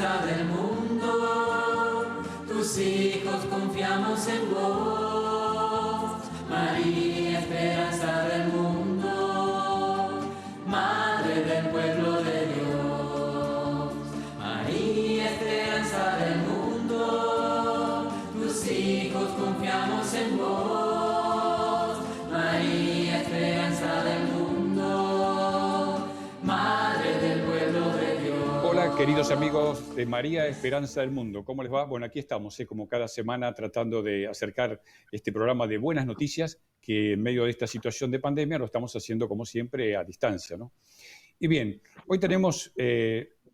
esperanza del mundo, tus hijos confiamos en vos. María, esperanza del mundo, Madre del pueblo de Dios. María, esperanza del mundo, tus hijos confiamos en vos. María, esperanza del mundo, Madre del pueblo de Dios. Hola, queridos amigos de María, esperanza del mundo. ¿Cómo les va? Bueno, aquí estamos, como cada semana, tratando de acercar este programa de buenas noticias que en medio de esta situación de pandemia lo estamos haciendo, como siempre, a distancia, ¿no? Y bien, hoy tenemos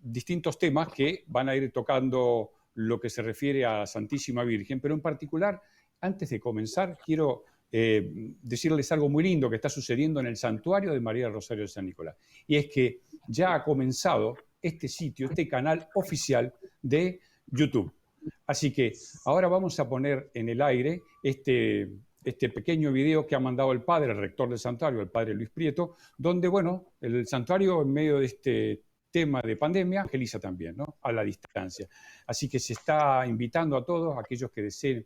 distintos temas que van a ir tocando lo que se refiere a Santísima Virgen, pero en particular, antes de comenzar, quiero decirles algo muy lindo que está sucediendo en el santuario de María del Rosario de San Nicolás. Y es que ya ha comenzado este sitio, este canal oficial de YouTube. Así que ahora vamos a poner en el aire este pequeño video que ha mandado el padre, el rector del santuario, el padre Luis Prieto, donde, bueno, el santuario en medio de este tema de pandemia evangeliza también, ¿no? A la distancia. Así que se está invitando a todos aquellos que deseen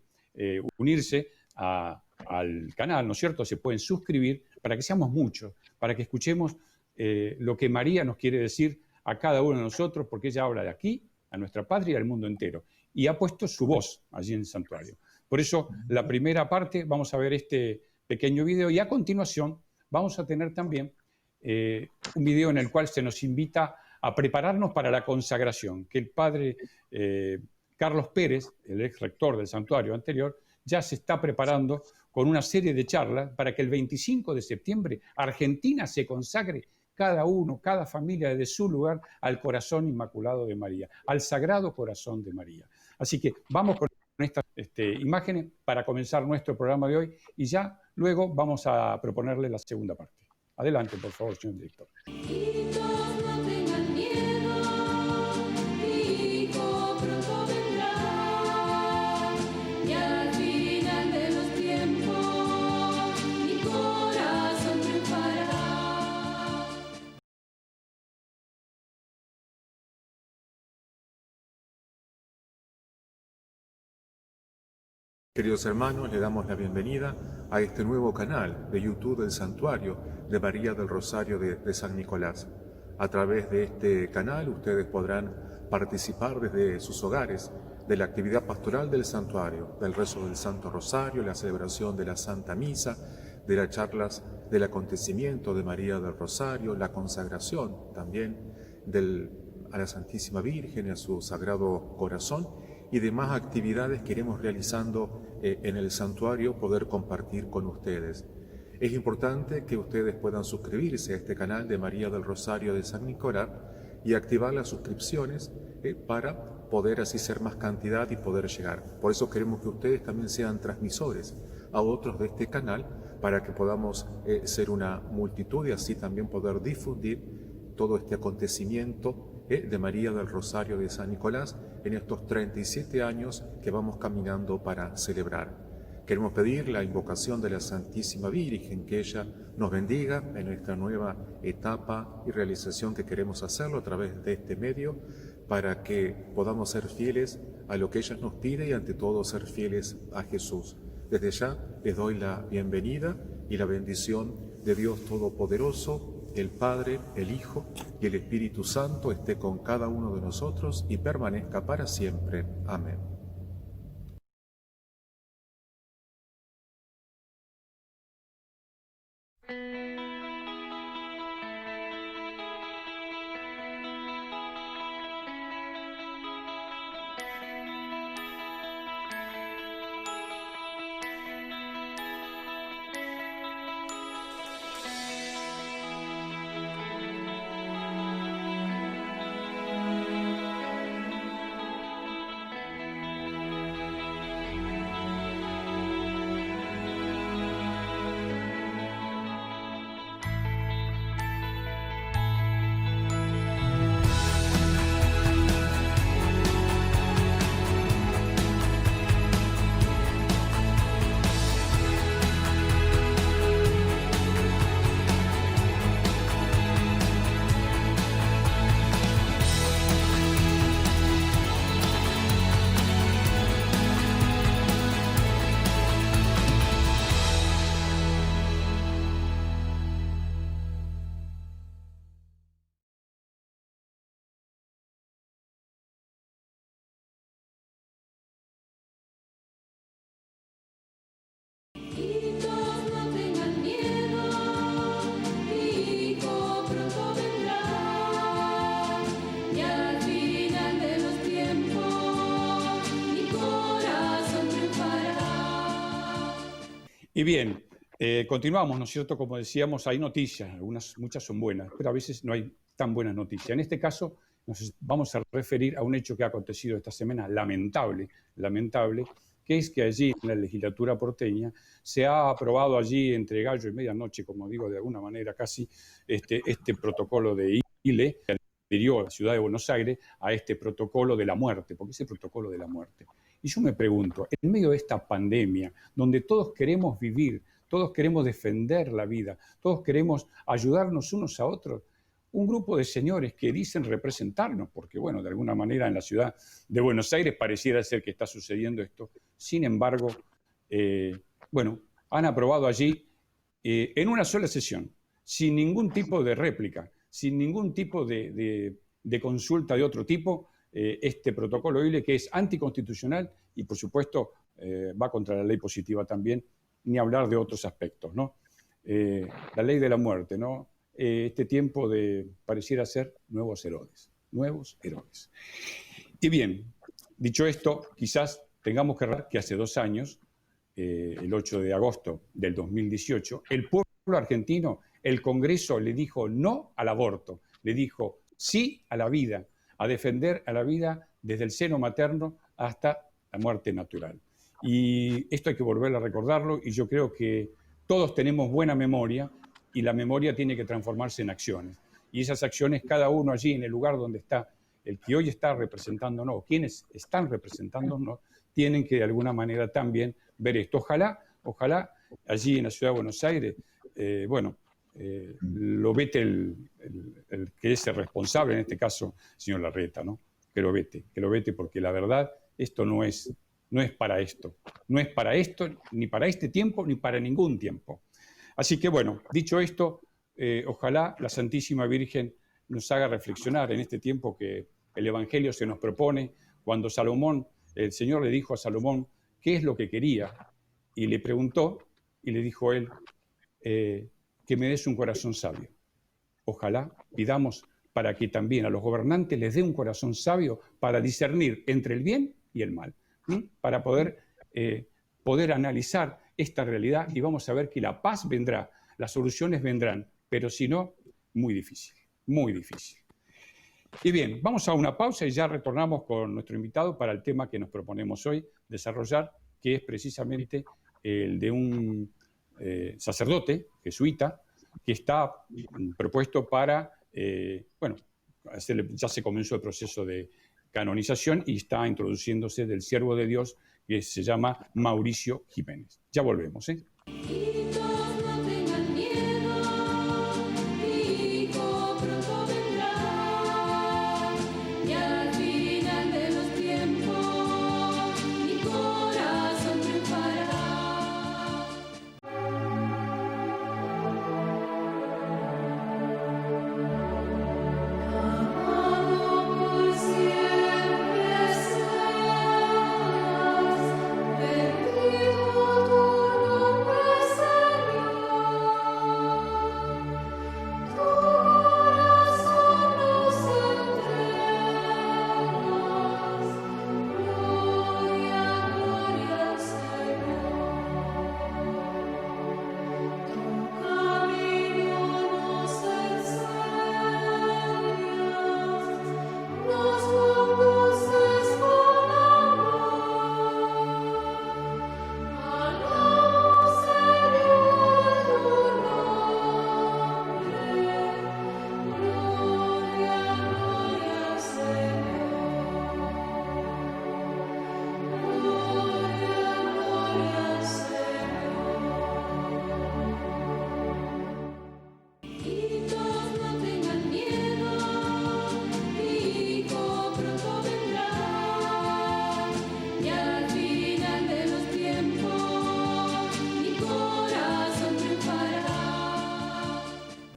unirse al canal, ¿no es cierto? Se pueden suscribir para que seamos muchos, para que escuchemos lo que María nos quiere decir a cada uno de nosotros, porque ella habla de aquí, a nuestra patria y al mundo entero. Y ha puesto su voz allí en el santuario. Por eso, la primera parte, vamos a ver este pequeño video y a continuación vamos a tener también un video en el cual se nos invita a prepararnos para la consagración, que el padre Carlos Pérez, el ex rector del santuario anterior, ya se está preparando con una serie de charlas para que el 25 de septiembre Argentina se consagre cada uno, cada familia desde su lugar al corazón inmaculado de María, al Sagrado Corazón de María. Así que vamos con estas imágenes para comenzar nuestro programa de hoy y ya luego vamos a proponerle la segunda parte. Adelante, por favor, señor director. Queridos hermanos, le damos la bienvenida a este nuevo canal de YouTube del Santuario de María del Rosario de San Nicolás. A través de este canal ustedes podrán participar desde sus hogares de la actividad pastoral del santuario, del rezo del Santo Rosario, la celebración de la Santa Misa, de las charlas del acontecimiento de María del Rosario, la consagración también a la Santísima Virgen y a su Sagrado Corazón, y demás actividades que iremos realizando en el santuario, poder compartir con ustedes. Es importante que ustedes puedan suscribirse a este canal de María del Rosario de San Nicolás y activar las suscripciones para poder así ser más cantidad y poder llegar. Por eso queremos que ustedes también sean transmisores a otros de este canal para que podamos ser una multitud y así también poder difundir todo este acontecimiento de María del Rosario de San Nicolás en estos 37 años que vamos caminando para celebrar. Queremos pedir la invocación de la Santísima Virgen, que ella nos bendiga en nuestra nueva etapa y realización que queremos hacerlo a través de este medio, para que podamos ser fieles a lo que ella nos pide y ante todo ser fieles a Jesús. Desde ya les doy la bienvenida y la bendición de Dios Todopoderoso, el Padre, el Hijo y el Espíritu Santo esté con cada uno de nosotros y permanezca para siempre. Amén. Y bien, continuamos, ¿no es cierto? Como decíamos, hay noticias, muchas son buenas, pero a veces no hay tan buenas noticias. En este caso, nos vamos a referir a un hecho que ha acontecido esta semana, lamentable, que es que allí en la legislatura porteña se ha aprobado allí entre gallo y medianoche, como digo de alguna manera casi, este protocolo de ILE, que adhirió a la ciudad de Buenos Aires a este protocolo de la muerte, porque es el protocolo de la muerte. Y yo me pregunto, en medio de esta pandemia, donde todos queremos vivir, todos queremos defender la vida, todos queremos ayudarnos unos a otros, un grupo de señores que dicen representarnos, porque bueno, de alguna manera en la ciudad de Buenos Aires pareciera ser que está sucediendo esto. Sin embargo, bueno, han aprobado allí en una sola sesión, sin ningún tipo de réplica, sin ningún tipo de consulta de otro tipo, este protocolo ILE que es anticonstitucional y por supuesto va contra la ley positiva también, ni hablar de otros aspectos, ¿no? La ley de la muerte, ¿no? Este tiempo pareciera ser nuevos Herodes. Y bien, dicho esto, quizás tengamos que recordar que hace 2 años, el 8 de agosto del 2018, el pueblo argentino, el Congreso le dijo no al aborto, le dijo sí a la vida, a defender a la vida desde el seno materno hasta la muerte natural. Y esto hay que volver a recordarlo y yo creo que todos tenemos buena memoria y la memoria tiene que transformarse en acciones. Y esas acciones, cada uno allí en el lugar donde está, el que hoy está representándonos, quienes están representándonos, tienen que de alguna manera también ver esto. Ojalá allí en la ciudad de Buenos Aires, lo vete el que es el responsable, en este caso, el señor Larreta, ¿no? Que lo vete, porque la verdad, esto no es para esto. No es para esto, ni para este tiempo, ni para ningún tiempo. Así que, bueno, dicho esto, ojalá la Santísima Virgen nos haga reflexionar en este tiempo que el Evangelio se nos propone, cuando el Señor le dijo a Salomón qué es lo que quería, y le preguntó, y le dijo él, que me des un corazón sabio. Ojalá pidamos para que también a los gobernantes les dé un corazón sabio para discernir entre el bien y el mal, para poder analizar esta realidad y vamos a ver que la paz vendrá, las soluciones vendrán, pero si no, muy difícil, muy difícil. Y bien, vamos a una pausa y ya retornamos con nuestro invitado para el tema que nos proponemos hoy desarrollar, que es precisamente el de un sacerdote jesuita que está propuesto para, ya se comenzó el proceso de canonización y está introduciéndose del siervo de Dios que se llama Mauricio Jiménez. Ya volvemos, ¿eh?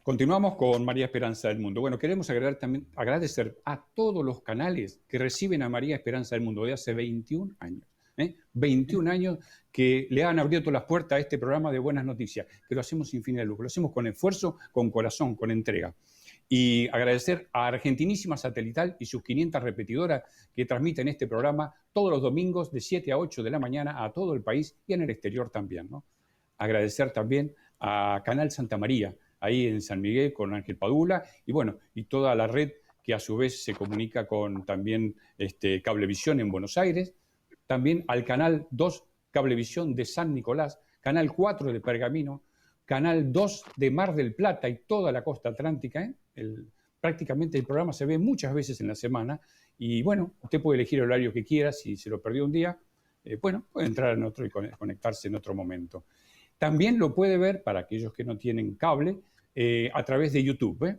Continuamos con María Esperanza del Mundo. Bueno, queremos agradecer a todos los canales que reciben a María Esperanza del Mundo de hace 21 años. 21 años que le han abierto las puertas a este programa de buenas noticias, que lo hacemos sin fin de lucro, lo hacemos con esfuerzo, con corazón, con entrega. Y agradecer a Argentinísima Satelital y sus 500 repetidoras que transmiten este programa todos los domingos de 7 a 8 de la mañana a todo el país y en el exterior también, ¿no? agradecer también a Canal Santa María, ahí en San Miguel con Ángel Padula, y bueno, y toda la red que a su vez se comunica con también Cablevisión en Buenos Aires, también al Canal 2 Cablevisión de San Nicolás, Canal 4 de Pergamino, Canal 2 de Mar del Plata y toda la costa atlántica. Prácticamente el programa se ve muchas veces en la semana y bueno, usted puede elegir el horario que quiera. Si se lo perdió un día, bueno, puede entrar en otro y conectarse en otro momento. También lo puede ver, para aquellos que no tienen cable, a través de YouTube.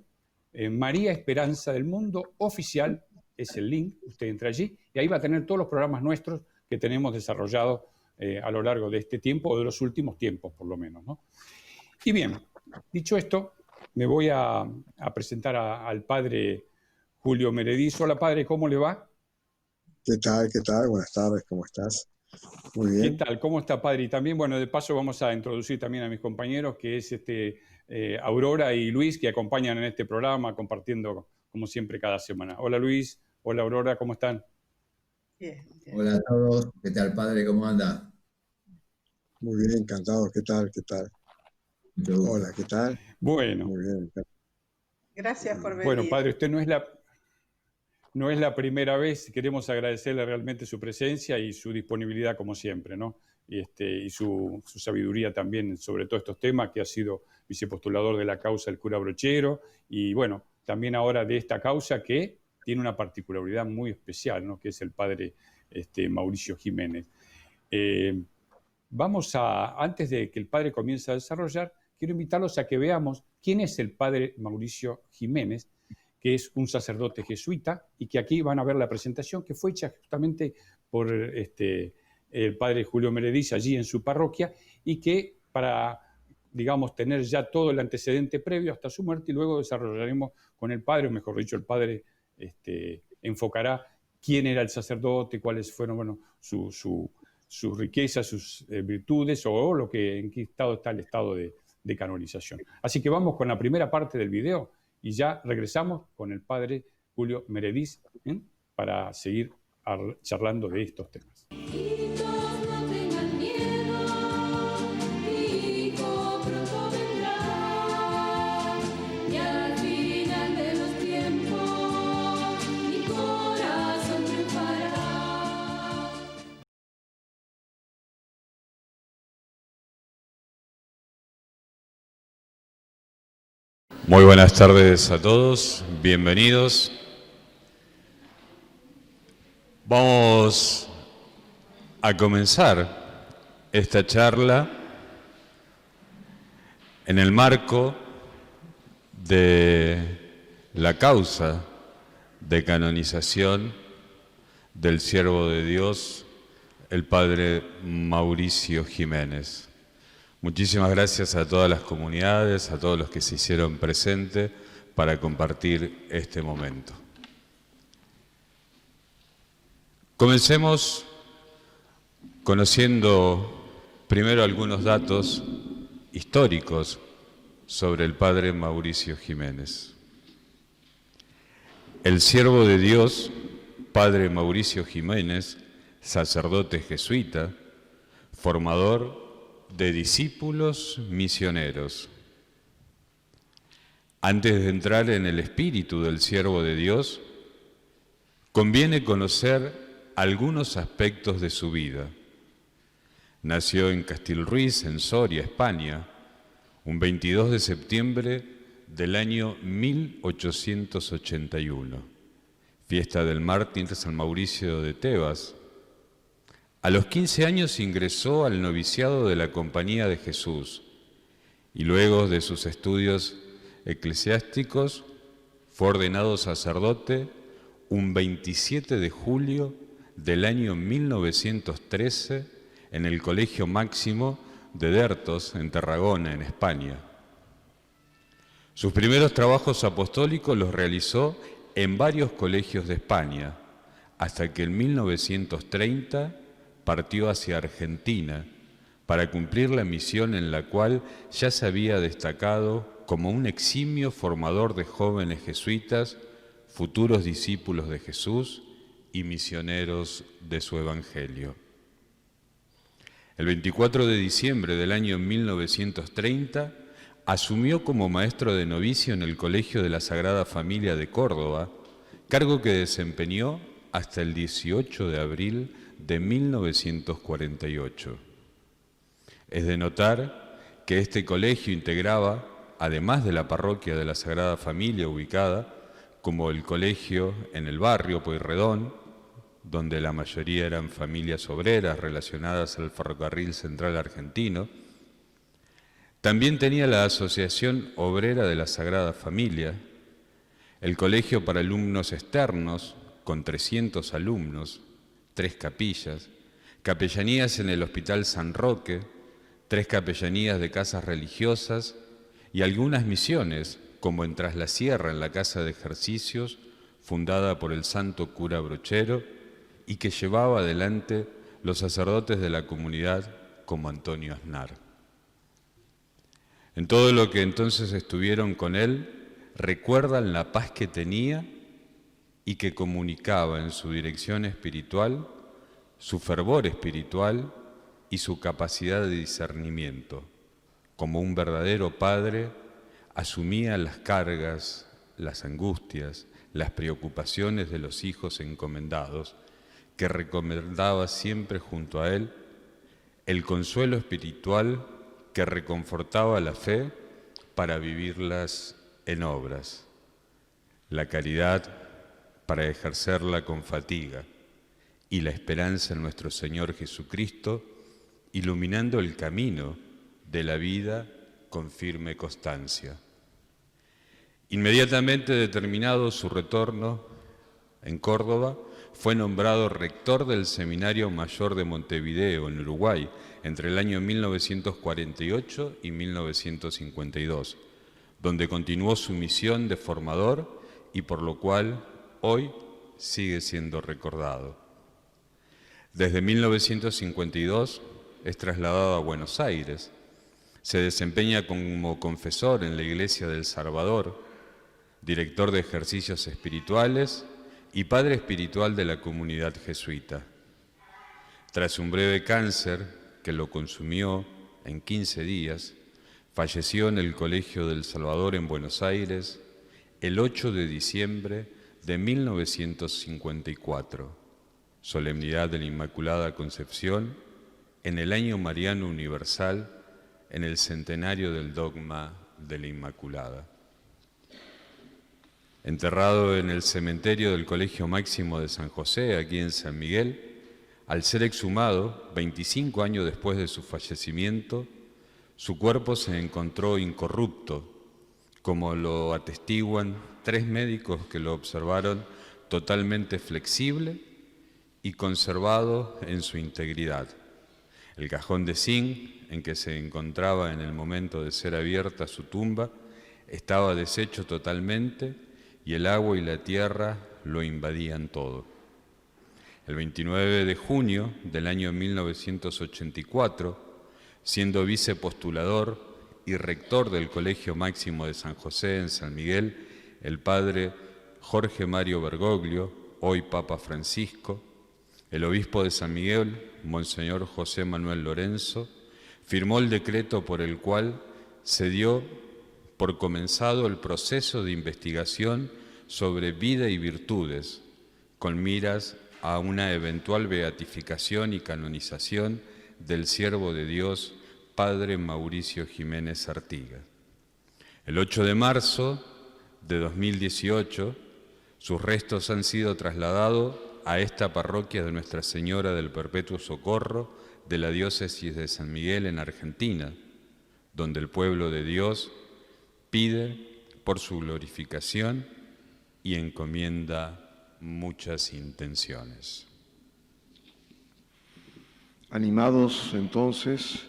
María Esperanza del Mundo Oficial es el link, usted entra allí y ahí va a tener todos los programas nuestros que tenemos desarrollados a lo largo de este tiempo o de los últimos tiempos, por lo menos, ¿no? Y bien, dicho esto, me voy a presentar al padre Julio Merediz. Hola, padre, ¿cómo le va? ¿Qué tal? ¿Qué tal? Buenas tardes, ¿cómo estás? Muy bien. ¿Qué tal? ¿Cómo está, padre? Y también, bueno, de paso vamos a introducir también a mis compañeros, que es Aurora y Luis, que acompañan en este programa, compartiendo, como siempre, cada semana. Hola, Luis. Hola, Aurora, ¿cómo están? Bien. Hola a todos, ¿qué tal, padre? ¿Cómo anda? Muy bien, encantado. ¿Qué tal? ¿Qué tal? Mucho gusto. Hola, ¿qué tal? Bueno. Muy bien. Gracias por venir. Bueno, padre, usted no es la primera vez. Queremos agradecerle realmente su presencia y su disponibilidad, como siempre, ¿no? Y su sabiduría también sobre todos estos temas, que ha sido vicepostulador de la causa del cura Brochero, y bueno, también ahora de esta causa que tiene una particularidad muy especial, ¿no? Que es el padre Mauricio Jiménez. Antes de que el padre comience a desarrollar, quiero invitarlos a que veamos quién es el padre Mauricio Jiménez, que es un sacerdote jesuita, y que aquí van a ver la presentación que fue hecha justamente por el padre Julio Merediz allí en su parroquia, y que para, digamos, tener ya todo el antecedente previo hasta su muerte, y luego desarrollaremos con el padre, o mejor dicho, el padre enfocará quién era el sacerdote, cuáles fueron, bueno, sus riquezas, sus virtudes, o en qué estado está el estado de canonización. Así que vamos con la primera parte del video y ya regresamos con el padre Julio Merediz para seguir charlando de estos temas. Muy buenas tardes a todos, bienvenidos. Vamos a comenzar esta charla en el marco de la causa de canonización del siervo de Dios, el padre Mauricio Jiménez. Muchísimas gracias a todas las comunidades, a todos los que se hicieron presentes para compartir este momento. Comencemos conociendo primero algunos datos históricos sobre el padre Mauricio Jiménez. El siervo de Dios, padre Mauricio Jiménez, sacerdote jesuita, formador de discípulos misioneros. Antes de entrar en el espíritu del siervo de Dios, conviene conocer algunos aspectos de su vida. Nació en Castilruiz, en Soria, España, un 22 de septiembre del año 1881, fiesta del mártir San Mauricio de Tebas. A los 15 años ingresó al noviciado de la Compañía de Jesús y luego de sus estudios eclesiásticos fue ordenado sacerdote un 27 de julio del año 1913 en el Colegio Máximo de Dertos, en Tarragona, en España. Sus primeros trabajos apostólicos los realizó en varios colegios de España, hasta que en 1930 partió hacia Argentina para cumplir la misión en la cual ya se había destacado como un eximio formador de jóvenes jesuitas, futuros discípulos de Jesús y misioneros de su Evangelio. El 24 de diciembre del año 1930 asumió como maestro de novicio en el Colegio de la Sagrada Familia de Córdoba, cargo que desempeñó hasta el 18 de abril de 1948. Es de notar que este colegio integraba, además de la parroquia de la Sagrada Familia ubicada, como el colegio en el barrio Pueyrredón, donde la mayoría eran familias obreras relacionadas al ferrocarril central argentino. También tenía la Asociación Obrera de la Sagrada Familia, el colegio para alumnos externos, con 300 alumnos, 3 capillas, capellanías en el Hospital San Roque, 3 capellanías de casas religiosas y algunas misiones, como en Tras la Sierra, en la Casa de Ejercicios, fundada por el santo cura Brochero, y que llevaba adelante los sacerdotes de la comunidad como Antonio Aznar. En todo lo que entonces estuvieron con él, recuerdan la paz que tenía y que comunicaba en su dirección espiritual, su fervor espiritual y su capacidad de discernimiento. Como un verdadero padre, asumía las cargas, las angustias, las preocupaciones de los hijos encomendados, que recomendaba siempre junto a él, el consuelo espiritual que reconfortaba la fe para vivirlas en obras, la caridad para ejercerla con fatiga y la esperanza en nuestro Señor Jesucristo, iluminando el camino de la vida con firme constancia. Inmediatamente determinado su retorno en Córdoba, fue nombrado rector del Seminario Mayor de Montevideo, en Uruguay, entre el año 1948 y 1952, donde continuó su misión de formador y por lo cual hoy sigue siendo recordado. Desde 1952 es trasladado a Buenos Aires. Se desempeña como confesor en la Iglesia del Salvador, director de ejercicios espirituales y padre espiritual de la comunidad jesuita. Tras un breve cáncer que lo consumió en 15 días, falleció en el Colegio del Salvador en Buenos Aires el 8 de diciembre de 1954, solemnidad de la Inmaculada Concepción, en el año mariano universal, en el centenario del dogma de la Inmaculada. Enterrado en el cementerio del Colegio Máximo de San José, aquí en San Miguel, al ser exhumado 25 años después de su fallecimiento, su cuerpo se encontró incorrupto, como lo atestiguan 3 médicos que lo observaron totalmente flexible y conservado en su integridad. El cajón de zinc en que se encontraba en el momento de ser abierta su tumba estaba deshecho totalmente y el agua y la tierra lo invadían todo. El 29 de junio del año 1984, siendo vicepostulador y rector del Colegio Máximo de San José en San Miguel, el padre Jorge Mario Bergoglio, hoy Papa Francisco, el obispo de San Miguel, Monseñor José Manuel Lorenzo, firmó el decreto por el cual se dio por comenzado el proceso de investigación sobre vida y virtudes, con miras a una eventual beatificación y canonización del siervo de Dios, Padre Mauricio Jiménez Artigas. El 8 de marzo de 2018, sus restos han sido trasladados a esta parroquia de Nuestra Señora del Perpetuo Socorro de la diócesis de San Miguel en Argentina, donde el pueblo de Dios pide por su glorificación y encomienda muchas intenciones. Animados entonces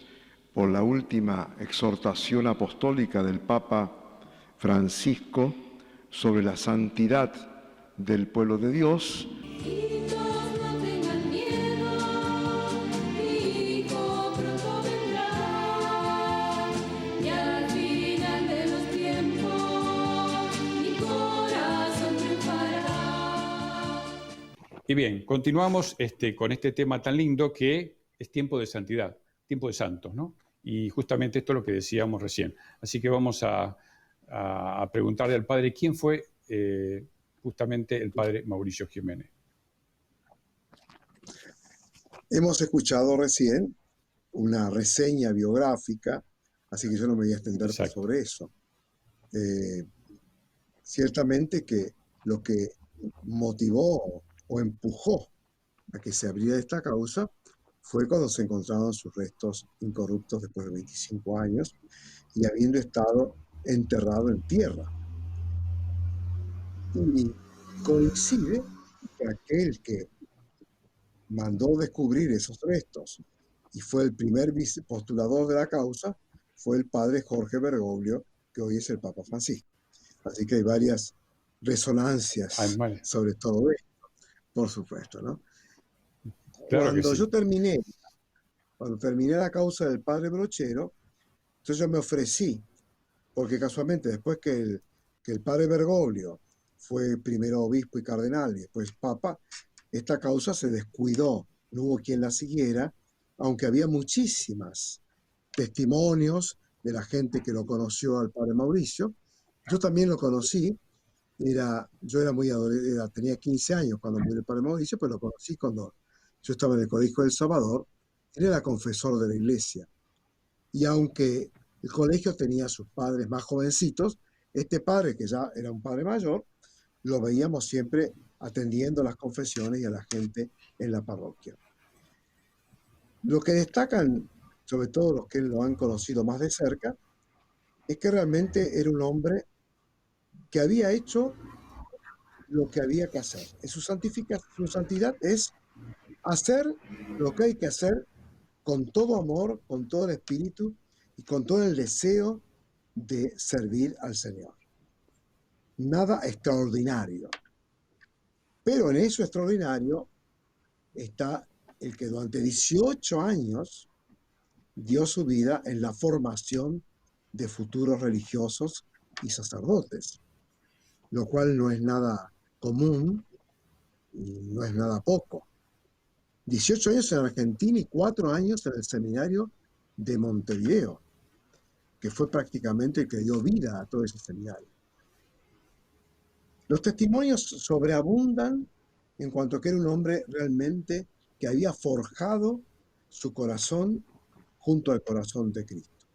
por la última exhortación apostólica del Papa Francisco sobre la santidad del pueblo de Dios, Y bien, continuamos con este tema tan lindo que es tiempo de santidad. tiempo de santos, ¿no? Y justamente esto es lo que decíamos recién. Así que vamos a preguntarle al padre quién fue justamente el padre Mauricio Jiménez. Hemos escuchado recién una reseña biográfica, así que yo no me voy a extender sobre eso. Ciertamente que lo que motivó o empujó a que se abriera esta causa fue cuando se encontraron sus restos incorruptos después de 25 años y habiendo estado enterrado en tierra. Y coincide que aquel que mandó descubrir esos restos y fue el primer postulador de la causa fue el padre Jorge Bergoglio, que hoy es el Papa Francisco. Así que hay varias resonancias sobre todo esto, por supuesto, ¿no? Claro que sí. Cuando terminé la causa del padre Brochero, entonces yo me ofrecí, porque casualmente después que el padre Bergoglio fue primero obispo y cardenal y después papa, esta causa se descuidó, no hubo quien la siguiera, aunque había muchísimos testimonios de la gente que lo conoció al padre Mauricio. Yo también lo conocí, yo era muy adolescente, tenía 15 años cuando murió el padre Mauricio, pero lo conocí cuando yo estaba en el Colegio del Salvador. Él era confesor de la iglesia. Y aunque el colegio tenía a sus padres más jovencitos, este padre, que ya era un padre mayor, lo veíamos siempre atendiendo las confesiones y a la gente en la parroquia. Lo que destacan, sobre todo los que lo han conocido más de cerca, es que realmente era un hombre que había hecho lo que había que hacer. Su santidad es hacer lo que hay que hacer con todo amor, con todo el espíritu y con todo el deseo de servir al Señor. Nada extraordinario. Pero en eso extraordinario está el que durante 18 años dio su vida en la formación de futuros religiosos y sacerdotes, lo cual no es nada común y no es nada poco. 18 años en Argentina y 4 años en el seminario de Montevideo, que fue prácticamente el que dio vida a todo ese seminario. Los testimonios sobreabundan en cuanto a que era un hombre realmente que había forjado su corazón junto al corazón de Cristo,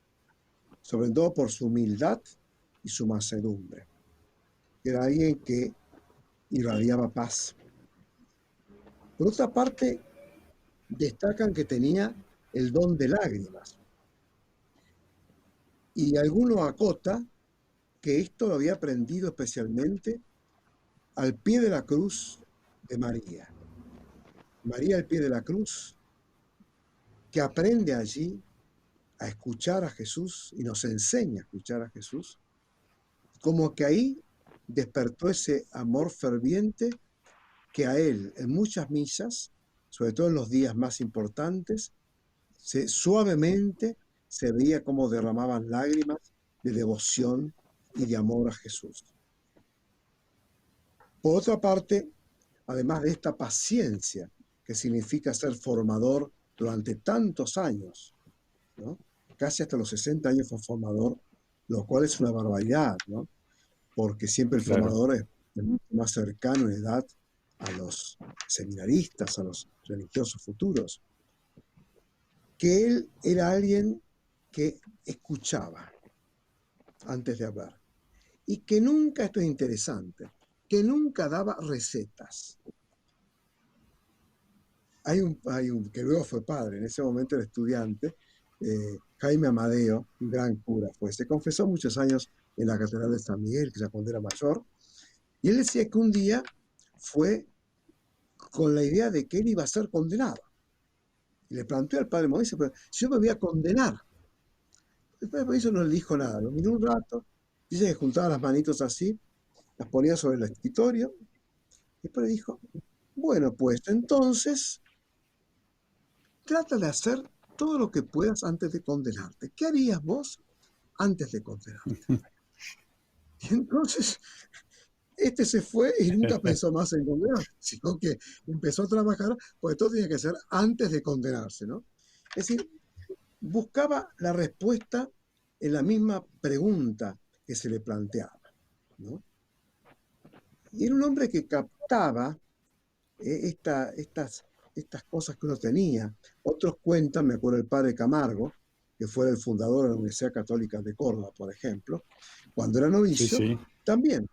sobre todo por su humildad y su mansedumbre. Era alguien que irradiaba paz. Por otra parte, destacan que tenía el don de lágrimas. Y alguno acota que esto lo había aprendido especialmente al pie de la cruz de María. María al pie de la cruz, que aprende allí a escuchar a Jesús y nos enseña a escuchar a Jesús, como que ahí despertó ese amor ferviente que a él en muchas misas, sobre todo en los días más importantes, suavemente se veía cómo derramaban lágrimas de devoción y de amor a Jesús. Por otra parte, además de esta paciencia que significa ser formador durante tantos años, ¿no? Casi hasta los 60 años fue formador, lo cual es una barbaridad, ¿no? Porque siempre el formador es mucho más cercano en edad a los seminaristas, a los religiosos futuros, que él era alguien que escuchaba antes de hablar y que nunca, esto es interesante, que nunca daba recetas. Hay un que luego fue padre, en ese momento era estudiante, Jaime Amadeo, un gran cura, pues se confesó muchos años en la Catedral de San Miguel, que ya cuando era mayor, y él decía que un día fue con la idea de que él iba a ser condenado. Y le planteó al padre Mauricio, pero si yo me voy a condenar. El padre Mauricio no le dijo nada, lo miró un rato, dice que juntaba las manitos así, las ponía sobre el escritorio, y después le dijo, bueno, pues entonces, trata de hacer todo lo que puedas antes de condenarte. ¿Qué harías vos antes de condenarte? Y entonces, este se fue y nunca pensó más en condenarse, sino que empezó a trabajar, porque todo tenía que ser antes de condenarse, ¿no? Es decir, buscaba la respuesta en la misma pregunta que se le planteaba, ¿no? Y era un hombre que captaba estas cosas que uno tenía. Otros cuentan, me acuerdo el padre Camargo, que fue el fundador de la Universidad Católica de Córdoba, por ejemplo, cuando era Sí, novicio, sí. también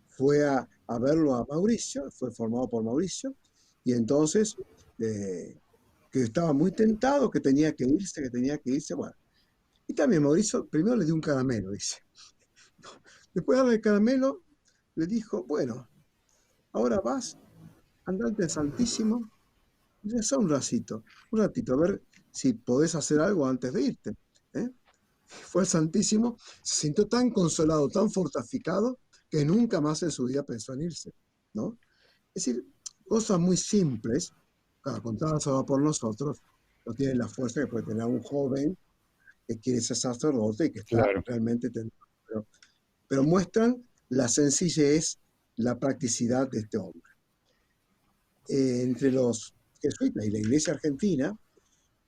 fue a verlo a Mauricio, fue formado por Mauricio, y entonces que estaba muy tentado, que tenía que irse, bueno. Y también Mauricio primero le dio un caramelo, dice. Después de darle el caramelo, le dijo, bueno, ahora vas, andante santísimo, reza un ratito, a ver si podés hacer algo antes de irte. ¿Eh? Fue al Santísimo, se sintió tan consolado, tan fortificado, que nunca más en su vida pensó en irse, ¿no? Es decir, cosas muy simples, claro, contadas solo por nosotros, no tienen la fuerza que puede tener un joven que quiere ser sacerdote y que está Claro. realmente tentado. Pero muestran la sencillez, la practicidad de este hombre. Entre los jesuitas y la Iglesia argentina,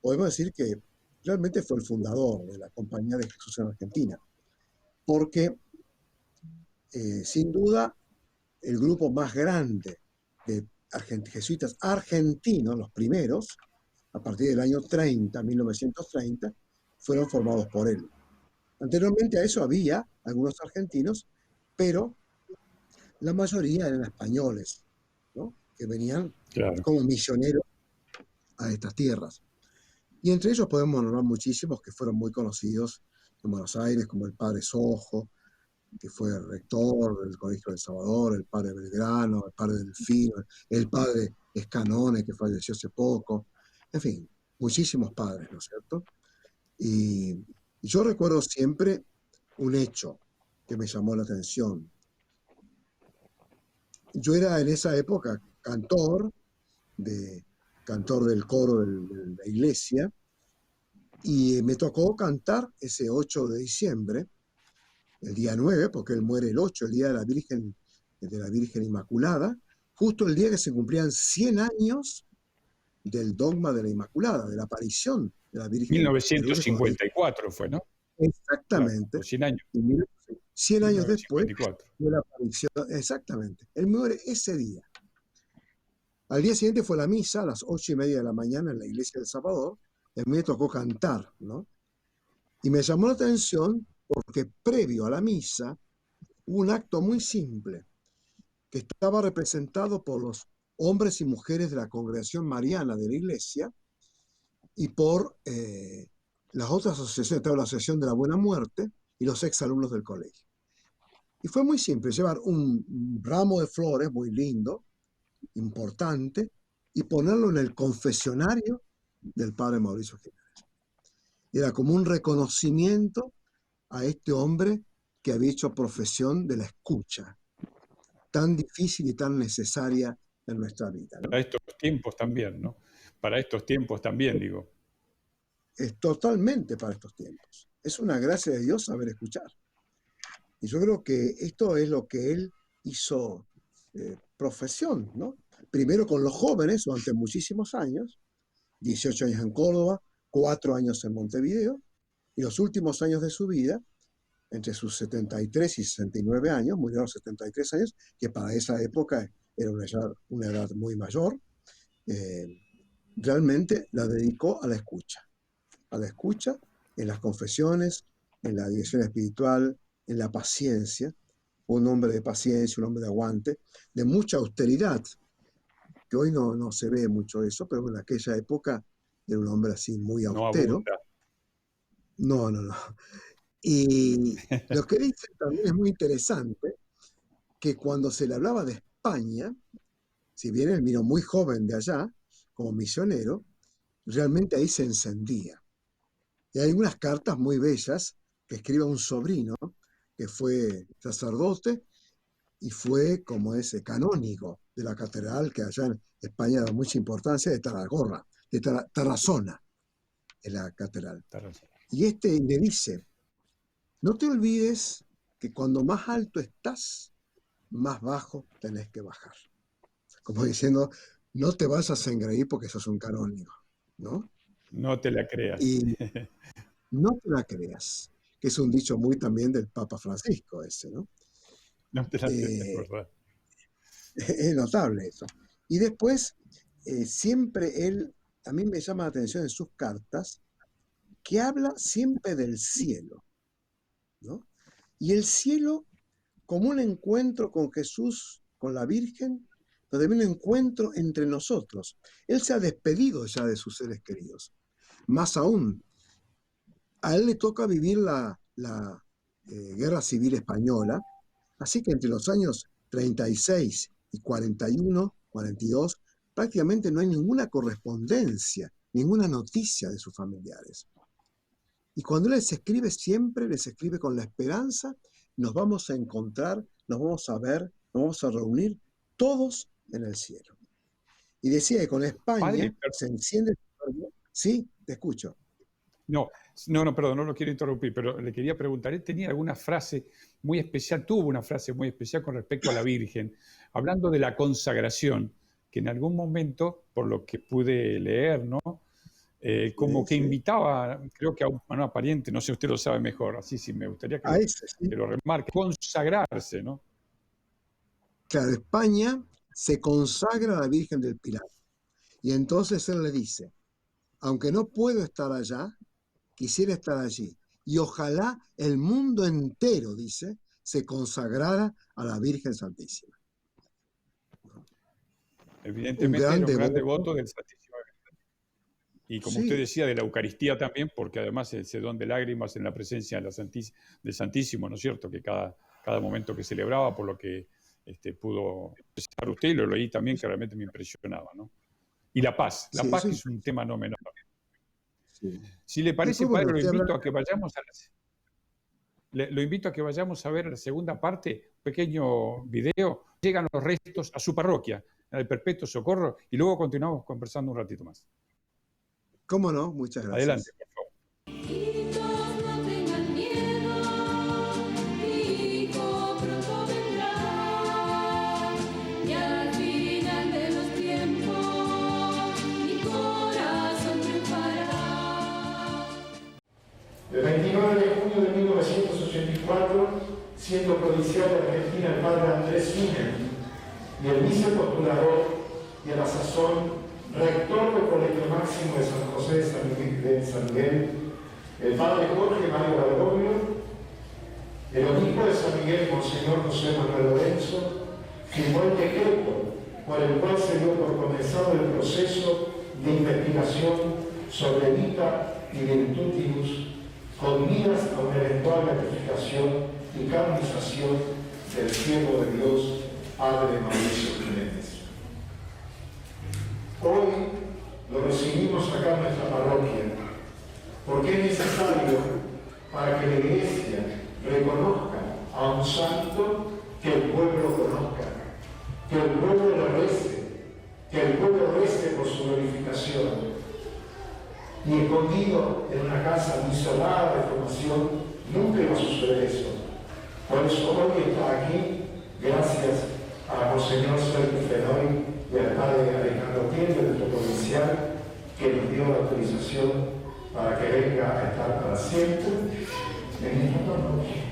podemos decir que realmente fue el fundador de la Compañía de Jesús en Argentina, porque sin duda el grupo más grande de jesuitas argentinos, los primeros, a partir del año 30, 1930, fueron formados por él. Anteriormente a eso había algunos argentinos, pero la mayoría eran españoles, ¿no? Que venían Claro. como misioneros a estas tierras. Y entre ellos podemos nombrar muchísimos que fueron muy conocidos en Buenos Aires, como el padre Sojo, que fue rector del Colegio del Salvador, el padre Belgrano, el padre Delfino, el padre Escanone, que falleció hace poco. En fin, muchísimos padres, ¿no es cierto? Y yo recuerdo siempre un hecho que me llamó la atención. Yo era en esa época cantor del coro de la iglesia, y me tocó cantar ese 8 de diciembre, el día 9, porque él muere el 8, el día de la Virgen Inmaculada, justo el día que se cumplían 100 años del dogma de la Inmaculada, de la aparición de la Virgen Inmaculada. 1954 fue, ¿no? Exactamente. Claro, 100 años. 100 años después 1954. de la aparición, exactamente. Él muere ese día. Al día siguiente fue la misa a las 8:30 de la mañana en la iglesia del Salvador. A mí me tocó cantar, ¿no? Y me llamó la atención porque previo a la misa hubo un acto muy simple que estaba representado por los hombres y mujeres de la congregación mariana de la iglesia y por las otras asociaciones, estaba la Asociación de la Buena Muerte y los exalumnos del colegio. Y fue muy simple, llevar un ramo de flores muy lindo, importante, y ponerlo en el confesionario del padre Mauricio Jiménez. Era como un reconocimiento a este hombre que había hecho profesión de la escucha, tan difícil y tan necesaria en nuestra vida, ¿no? Para estos tiempos también, ¿no? Para estos tiempos también, digo. Es totalmente para estos tiempos. Es una gracia de Dios saber escuchar. Y yo creo que esto es lo que él hizo profesión, ¿no? Primero con los jóvenes durante muchísimos años, 18 años en Córdoba, 4 años en Montevideo, y los últimos años de su vida, entre sus 73 y 69 años, murió a los 73 años, que para esa época era una edad muy mayor, realmente la dedicó a la escucha en las confesiones, en la dirección espiritual, en la paciencia, un hombre de paciencia, un hombre de aguante, de mucha austeridad, que hoy no se ve mucho eso, pero en aquella época era un hombre así muy No austero. abunda. No. Y lo que dice también es muy interesante, que cuando se le hablaba de España, si bien él vino muy joven de allá, como misionero, realmente ahí se encendía. Y hay unas cartas muy bellas que escribe un sobrino, que fue sacerdote y fue como ese canónigo de la catedral que allá en España da mucha importancia, de Tarazona, en la catedral. Y le dice, no te olvides que cuando más alto estás, más bajo tenés que bajar. Como diciendo, no te vayas a engreír porque sos un canónigo, ¿no? No te la creas. Y no te la creas, que es un dicho muy también del Papa Francisco ese, ¿no? No te la creas, Eh, ¿verdad? es notable eso. Y después, siempre él, a mí me llama la atención en sus cartas, que habla siempre del cielo, ¿no? Y el cielo como un encuentro con Jesús, con la Virgen, pero también un encuentro entre nosotros. Él se ha despedido ya de sus seres queridos. Más aún, a él le toca vivir la Guerra Civil Española, así que entre los años 36 y 41, 42, prácticamente no hay ninguna correspondencia, ninguna noticia de sus familiares. Y cuando él les escribe, siempre les escribe con la esperanza, nos vamos a encontrar, nos vamos a ver, nos vamos a reunir todos en el cielo. Y decía que con España Padre, se enciende... Sí, te escucho. no, perdón, no lo quiero interrumpir, pero le quería preguntar, ¿él tenía alguna frase muy especial, tuvo una frase muy especial con respecto a la Virgen, hablando de la consagración, que en algún momento, por lo que pude leer, ¿no? Como que Sí. invitaba, creo que a una pariente, no sé, usted lo sabe mejor, así sí, me gustaría A ese, sí. que lo remarque, consagrarse, ¿no? Claro, España se consagra a la Virgen del Pilar. Y entonces él le dice, aunque no puedo estar allá, quisiera estar allí. Y ojalá el mundo entero, dice, se consagrara a la Virgen Santísima. Evidentemente era un gran devoto del Santísimo. Y como usted decía, de la Eucaristía también, porque además ese don de lágrimas en la presencia del Santísimo, ¿no es cierto? Que cada momento que celebraba, por lo que pudo expresar usted, y lo leí también, que realmente me impresionaba, ¿no? Y la paz que es un tema no menor. Sí. Si le parece, después, padre, bueno, lo invito a que vayamos a ver la segunda parte, un pequeño video. Llegan los restos a su parroquia, al Perpetuo Socorro, y luego continuamos conversando un ratito más. ¿Cómo no? Muchas gracias. Adelante, por favor. Hijitos, no tengan miedo, mi hijo pronto vendrá, y al final de los tiempos mi corazón triunfará. El 29 de junio de 1984, siendo provincial de Argentina el padre Andrés Sinen y el vicepostulador y a la sazón rector del Colegio Máximo de San José de San Miguel, el padre Jorge Mario Bergoglio, el obispo de San Miguel, Monseñor José Manuel Lorenzo, firmó el decreto por el cual se dio por comenzado el proceso de investigación sobre Vita y Virtutibus, con miras a una eventual beatificación y canonización del siervo de Dios, Padre Mauricio Jiménez. Hoy lo recibimos acá en nuestra parroquia, porque es necesario para que la Iglesia reconozca a un santo que el pueblo conozca, que el pueblo lo rece, que el pueblo rece por su glorificación. Y escondido en una casa muy cerrada de formación, nunca iba a suceder eso. Por eso hoy está aquí, gracias a Monseñor Sergio Fenoy y al padre Alejandro Tiende, nuestro provincial, que nos dio la autorización para que venga a estar para siempre en esta parroquia.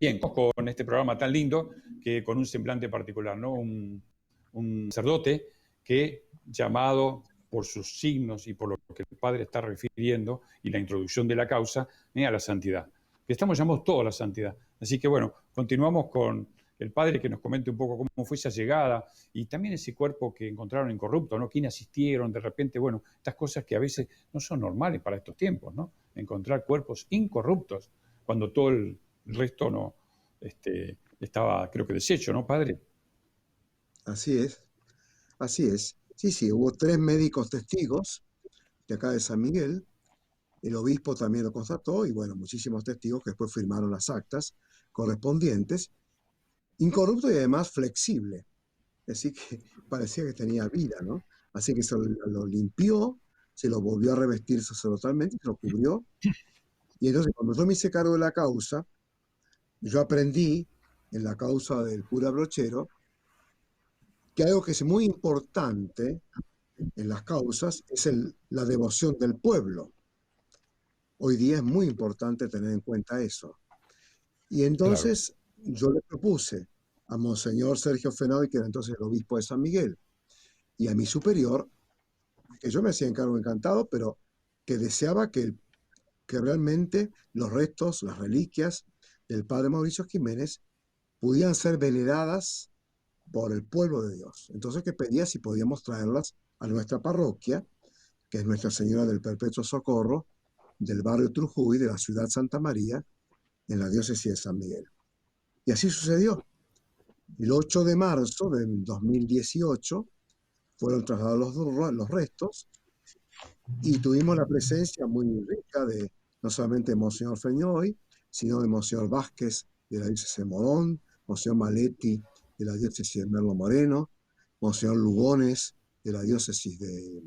Bien, con este programa tan lindo, que con un semblante particular, ¿no? Un sacerdote que, llamado por sus signos y por lo que el padre está refiriendo y la introducción de la causa, a la santidad. Que estamos llamados todos a la santidad. Así que bueno, continuamos con el padre que nos comente un poco cómo fue esa llegada y también ese cuerpo que encontraron incorrupto, ¿no? ¿Quiénes asistieron? De repente, bueno, estas cosas que a veces no son normales para estos tiempos, ¿no? Encontrar cuerpos incorruptos cuando todo el resto no estaba, creo que deshecho, ¿no, padre? Así es, así es. Sí, hubo 3 médicos testigos de acá de San Miguel. El obispo también lo constató y bueno, muchísimos testigos que después firmaron las actas correspondientes. Incorrupto y además flexible. Así que parecía que tenía vida, ¿no? Así que se lo limpió, se lo volvió a revestir sacerdotalmente, se lo cubrió. Y entonces cuando yo me hice cargo de la causa, yo aprendí en la causa del cura Brochero que algo que es muy importante en las causas es la devoción del pueblo. Hoy día es muy importante tener en cuenta eso. Y entonces yo le propuse a Monseñor Sergio Fenoy, que era entonces el obispo de San Miguel, y a mi superior, que yo me hacía encargo encantado, pero que deseaba que realmente los restos, las reliquias del padre Mauricio Jiménez pudieran ser veneradas por el pueblo de Dios. Entonces que pedía si podíamos traerlas a nuestra parroquia, que es Nuestra Señora del Perpetuo Socorro, del barrio Trujuy, de la ciudad Santa María, en la diócesis de San Miguel. Y así sucedió. El 8 de marzo del 2018 fueron trasladados los restos y tuvimos la presencia muy rica de no solamente Monseñor Feñoy, sino de Monseñor Vázquez de la diócesis de Morón, Monseñor Maletti de la diócesis de Merlo Moreno, Monseñor Lugones de la diócesis de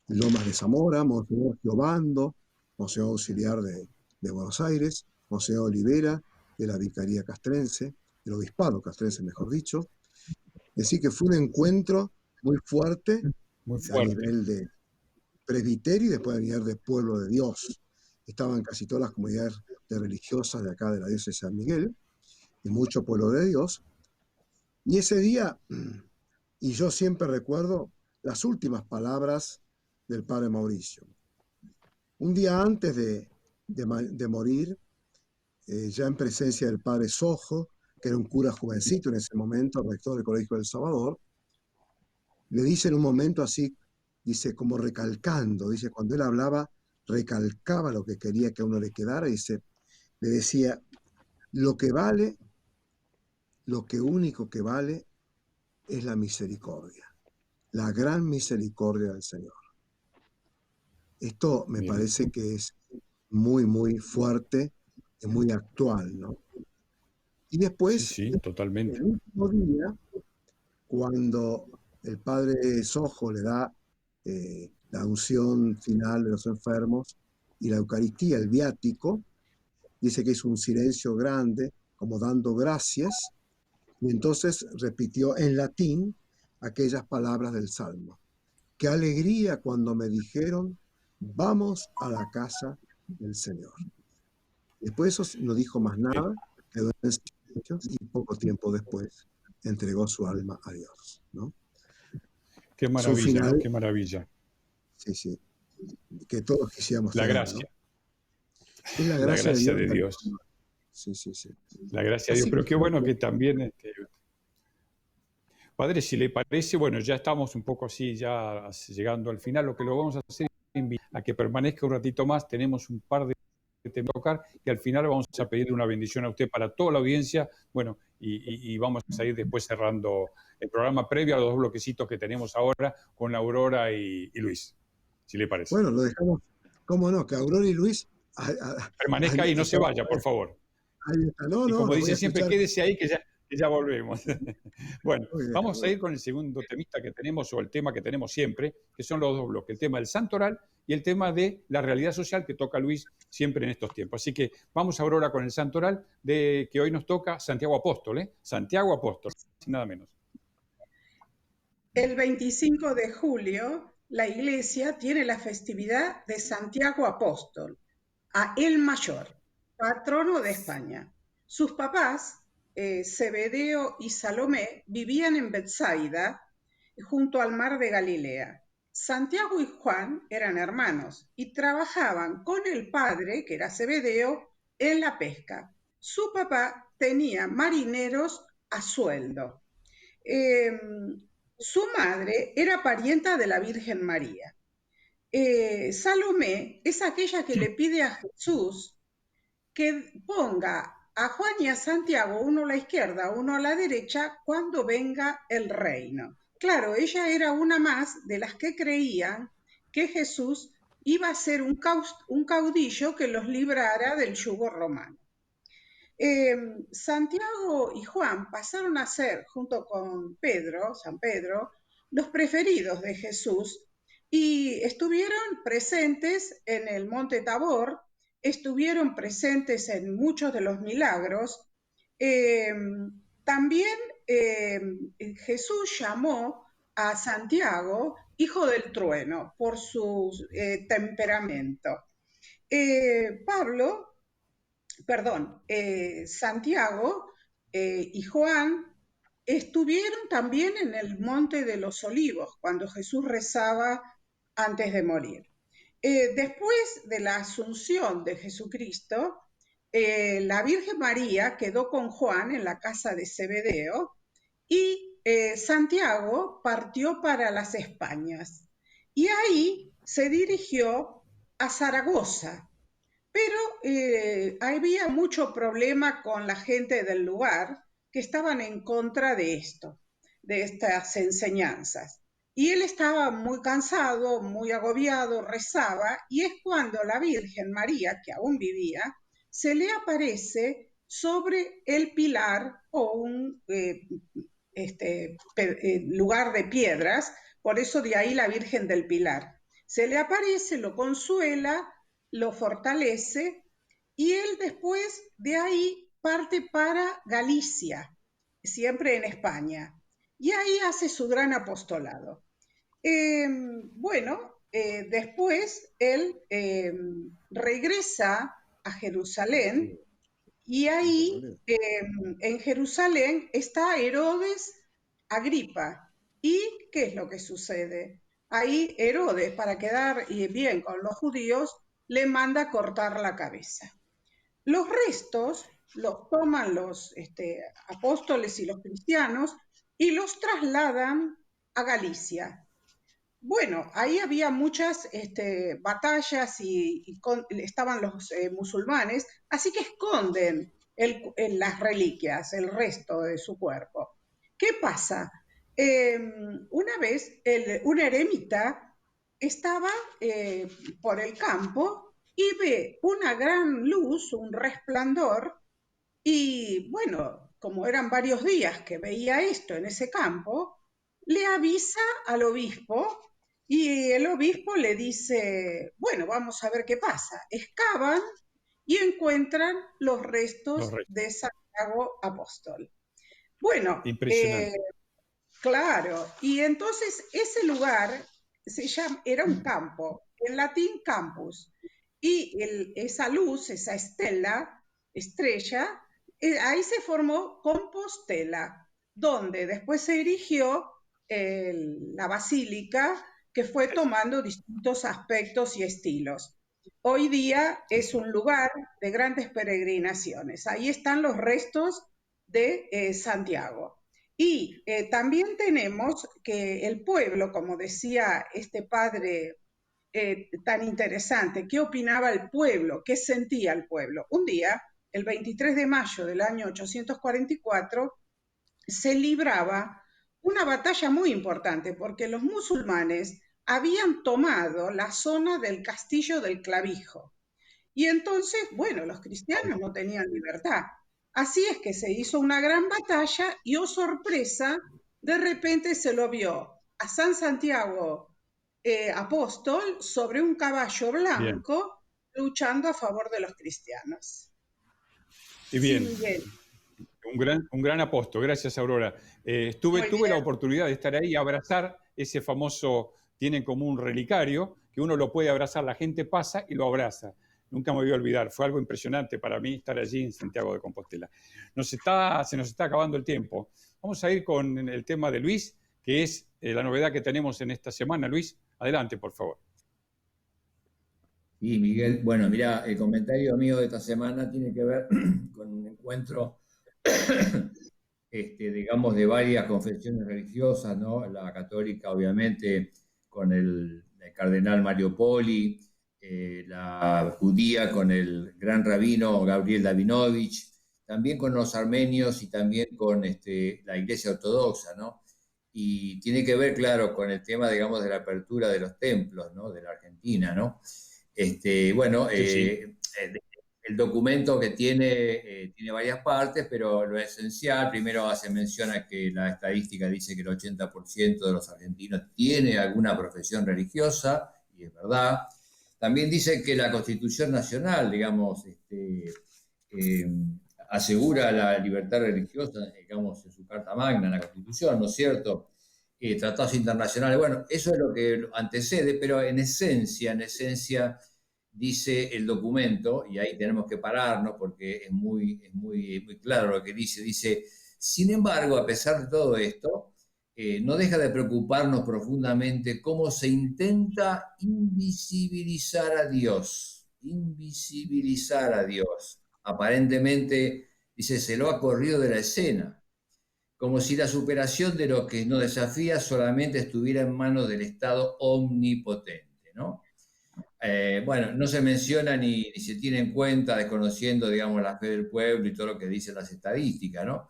Lomas de Zamora, Monseñor Giovando, Monseñor Auxiliar de Buenos Aires, Monseñor Olivera de la Vicaría Castrense, del Obispado Castrense, mejor dicho. Así que fue un encuentro muy fuerte, a nivel de presbiterio y después a nivel de pueblo de Dios. Estaban casi todas las comunidades religiosas de acá de la diócesis de San Miguel y mucho pueblo de Dios. Y ese día, y yo siempre recuerdo las últimas palabras del padre Mauricio. Un día antes de morir, ya en presencia del padre Sojo, que era un cura jovencito en ese momento, rector del Colegio del Salvador, le dice en un momento así, dice como recalcando, dice cuando él hablaba, recalcaba lo que quería que a uno le quedara, dice, le decía, lo que vale, lo que único que vale es la misericordia, la gran misericordia del Señor. Esto me parece que es muy, muy fuerte y muy actual, ¿no? Y después, sí, totalmente. el último día, cuando el padre Sojo le da la unción final de los enfermos y la Eucaristía, el viático, dice que hizo un silencio grande, como dando gracias, y entonces repitió en latín aquellas palabras del Salmo. Qué alegría cuando me dijeron, vamos a la casa del Señor. Después de eso no dijo más nada, quedó en silencio y poco tiempo después entregó su alma a Dios, ¿no? Qué maravilla, final, ¿no? Qué maravilla. Sí, que todos quisiéramos la tener, gracia. ¿no? Es la gracia de Dios. Sí. La gracia de Dios, pero qué bueno que también... Padre, si le parece, bueno, ya estamos un poco así, ya llegando al final, lo que lo vamos a hacer es a que permanezca un ratito más, tenemos un par de temas que tocar y al final vamos a pedirle una bendición a usted para toda la audiencia, bueno, y vamos a ir después cerrando el programa previo a los 2 bloquecitos que tenemos ahora con Aurora y Luis, si le parece. Bueno, lo dejamos, cómo no, que Aurora y Luis... permanezca ahí, no se vaya, por favor. Ahí está. No, y como dice siempre, escuchar. quédese ahí que ya volvemos. Bueno, vamos a ir con el segundo temista que tenemos, o el tema que tenemos siempre, que son los 2 bloques, el tema del Santo Oral y el tema de la realidad social que toca Luis siempre en estos tiempos. Así que vamos ahora con el Santo Oral, que hoy nos toca Santiago Apóstol, Santiago Apóstol, sin nada menos. El 25 de julio, la Iglesia tiene la festividad de Santiago Apóstol, a el Mayor, patrono de España. Sus papás, Zebedeo y Salomé, vivían en Betsaida, junto al mar de Galilea. Santiago y Juan eran hermanos y trabajaban con el padre, que era Zebedeo, en la pesca. Su papá tenía marineros a sueldo. Su madre era parienta de la Virgen María. Salomé es aquella que le pide a Jesús que ponga a Juan y a Santiago, uno a la izquierda, uno a la derecha, cuando venga el reino. Claro, ella era una más de las que creían que Jesús iba a ser un caudillo que los librara del yugo romano. Santiago y Juan pasaron a ser, junto con San Pedro, los preferidos de Jesús y estuvieron presentes en el Monte Tabor, estuvieron presentes en muchos de los milagros. También Jesús llamó a Santiago hijo del trueno por su temperamento. Santiago y Juan estuvieron también en el Monte de los Olivos cuando Jesús rezaba antes de morir. Después de la asunción de Jesucristo, la Virgen María quedó con Juan en la casa de Zebedeo y Santiago partió para las Españas y ahí se dirigió a Zaragoza. Pero había mucho problema con la gente del lugar que estaban en contra de esto, de estas enseñanzas. Y él estaba muy cansado, muy agobiado, rezaba, y es cuando la Virgen María, que aún vivía, se le aparece sobre el pilar o un lugar de piedras, por eso de ahí la Virgen del Pilar. Se le aparece, lo consuela, lo fortalece y él después de ahí parte para Galicia, siempre en España, y ahí hace su gran apostolado. Después él regresa a Jerusalén y ahí en Jerusalén está Herodes Agripa. ¿Y qué es lo que sucede? Ahí Herodes, para quedar bien con los judíos, le manda cortar la cabeza. Los restos los toman los apóstoles y los cristianos y los trasladan a Galicia. Bueno, ahí había muchas batallas y estaban los musulmanes, así que esconden las reliquias, el resto de su cuerpo. ¿Qué pasa? Una vez un eremita estaba por el campo y ve una gran luz, un resplandor, y bueno, como eran varios días que veía esto en ese campo, le avisa al obispo y el obispo le dice, bueno, vamos a ver qué pasa. Excavan y encuentran los restos de Santiago Apóstol. Bueno, claro, y entonces ese lugar era un campo, en latín campus, y esa luz, esa estrella, ahí se formó Compostela, donde después se erigió la basílica, que fue tomando distintos aspectos y estilos. Hoy día es un lugar de grandes peregrinaciones. Ahí están los restos de Santiago. Y también tenemos que el pueblo, como decía este padre tan interesante, ¿qué opinaba el pueblo? ¿Qué sentía el pueblo? Un día, el 23 de mayo del año 844, se libraba una batalla muy importante porque los musulmanes habían tomado la zona del castillo del Clavijo. Y entonces, bueno, los cristianos no tenían libertad. Así es que se hizo una gran batalla y, oh sorpresa, de repente se lo vio a San Santiago Apóstol sobre un caballo blanco luchando a favor de los cristianos. Y bien, un gran apóstol, gracias Aurora. Tuve la oportunidad de estar ahí y abrazar ese famoso, tienen como un relicario, que uno lo puede abrazar, la gente pasa y lo abraza. Nunca me voy a olvidar, fue algo impresionante para mí estar allí en Santiago de Compostela. Se nos está acabando el tiempo. Vamos a ir con el tema de Luis, que es la novedad que tenemos en esta semana. Luis, adelante, por favor. Sí, Miguel. Bueno, mira, el comentario mío de esta semana tiene que ver con un encuentro, digamos, de varias confesiones religiosas, ¿no? La católica, obviamente, con el cardenal Mario Poli, la judía con el gran rabino Gabriel Davinovich, también con los armenios y también con la Iglesia Ortodoxa, ¿no? Y tiene que ver, claro, con el tema, digamos, de la apertura de los templos, ¿no? De la Argentina, ¿no? Bueno, Sí. el documento que tiene varias partes, pero lo esencial, primero se menciona que la estadística dice que el 80% de los argentinos tiene alguna profesión religiosa, y es verdad. También dice que la Constitución Nacional, digamos, asegura la libertad religiosa, digamos, en su Carta Magna, en la Constitución, ¿no es cierto? Tratados internacionales, bueno, eso es lo que antecede, pero en esencia, dice el documento, y ahí tenemos que pararnos porque es muy claro lo que dice, sin embargo, a pesar de todo esto, no deja de preocuparnos profundamente cómo se intenta invisibilizar a Dios. Aparentemente, dice, se lo ha corrido de la escena, como si la superación de lo que nos desafía solamente estuviera en manos del Estado omnipotente, ¿no? Bueno, no se menciona ni se tiene en cuenta, desconociendo, digamos, la fe del pueblo y todo lo que dicen las estadísticas, ¿no?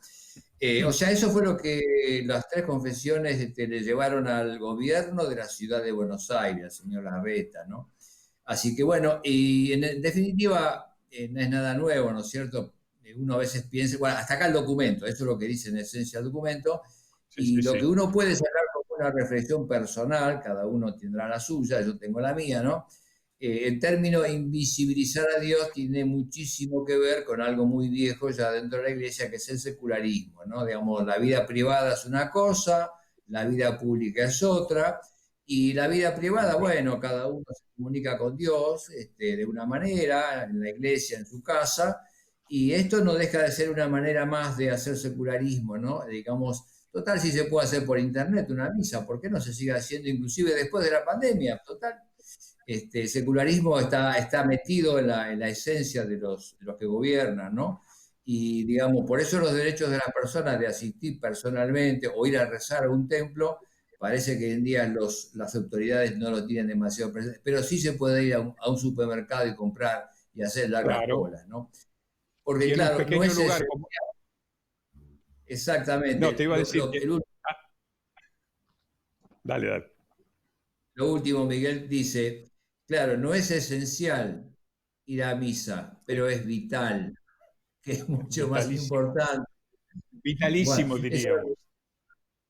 O sea, eso fue lo que las tres confesiones le llevaron al gobierno de la ciudad de Buenos Aires, al señor Larreta, ¿no? Así que bueno, y en definitiva, no es nada nuevo, ¿no es cierto? Uno a veces piensa, bueno, hasta acá el documento, esto es lo que dice en esencia el documento, y lo que uno puede sacar como una reflexión personal, cada uno tendrá la suya, yo tengo la mía, ¿no? El término invisibilizar a Dios tiene muchísimo que ver con algo muy viejo ya dentro de la iglesia, que es el secularismo, ¿no? Digamos, la vida privada es una cosa, la vida pública es otra, y la vida privada, bueno, cada uno se comunica con Dios de una manera, en la iglesia, en su casa, y esto no deja de ser una manera más de hacer secularismo, ¿no? Digamos, total, si se puede hacer por internet una misa, ¿por qué no se sigue haciendo inclusive después de la pandemia? Total. El secularismo está metido en la esencia de los que gobiernan, ¿no? Y, digamos, por eso los derechos de las personas de asistir personalmente o ir a rezar a un templo, parece que hoy en día las autoridades no lo tienen demasiado presente, pero sí se puede ir a un supermercado y comprar y hacer largas colas, ¿no? Porque, claro, no es lugar, exactamente. No, te iba a decir Dale. Lo último, Miguel dice, claro, no es esencial ir a misa, pero es vital, que es mucho más importante. Vitalísimo, bueno, diríamos.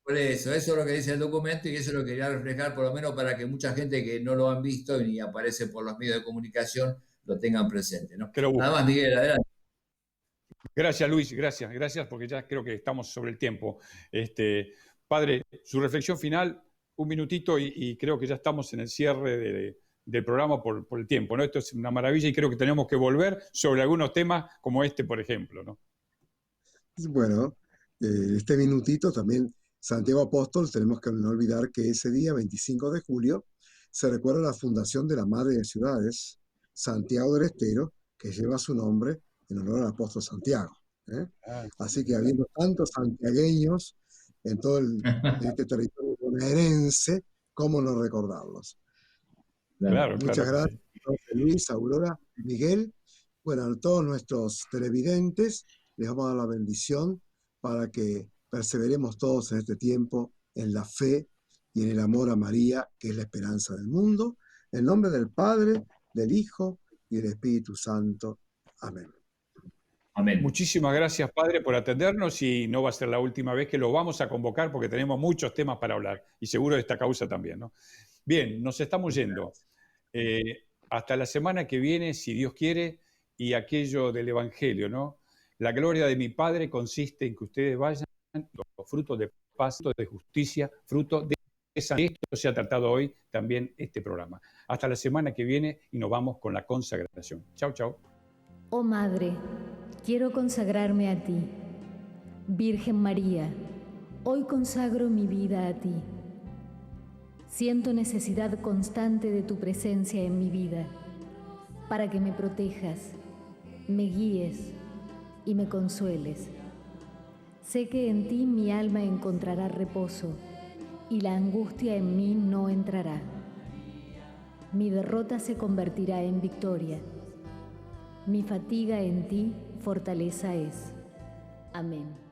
Por eso es lo que dice el documento y eso lo quería reflejar, por lo menos para que mucha gente que no lo han visto ni aparece por los medios de comunicación lo tengan presente, ¿no? Nada más, Miguel, adelante. Gracias, Luis, gracias, porque ya creo que estamos sobre el tiempo. Padre, su reflexión final, un minutito y creo que ya estamos en el cierre del programa por el tiempo, ¿no? Esto es una maravilla y creo que tenemos que volver sobre algunos temas como este, por ejemplo, ¿no? Bueno, este minutito también, Santiago Apóstol, tenemos que no olvidar que ese día, 25 de julio, se recuerda la fundación de la Madre de Ciudades, Santiago del Estero, que lleva su nombre en honor al apóstol Santiago. Así que habiendo tantos santiagueños en todo este territorio bonaerense, ¿cómo no recordarlos? Claro, muchas gracias, Luis, Aurora, Miguel. Bueno, a todos nuestros televidentes les vamos a dar la bendición para que perseveremos todos en este tiempo en la fe y en el amor a María, que es la esperanza del mundo. En nombre del Padre, del Hijo y del Espíritu Santo. Amén. Amén. Muchísimas gracias, Padre, por atendernos y no va a ser la última vez que lo vamos a convocar porque tenemos muchos temas para hablar y seguro de esta causa también, ¿no? Bien, nos estamos yendo. Hasta la semana que viene, si Dios quiere, y aquello del Evangelio, ¿no? La gloria de mi Padre consiste en que ustedes vayan los frutos de paz, de justicia, fruto de esto se ha tratado hoy también este programa. Hasta la semana que viene y nos vamos con la consagración. Chau, chau. Oh Madre, quiero consagrarme a ti. Virgen María, hoy consagro mi vida a ti. Siento necesidad constante de tu presencia en mi vida, para que me protejas, me guíes y me consueles. Sé que en ti mi alma encontrará reposo y la angustia en mí no entrará. Mi derrota se convertirá en victoria. Mi fatiga en ti fortaleza es. Amén.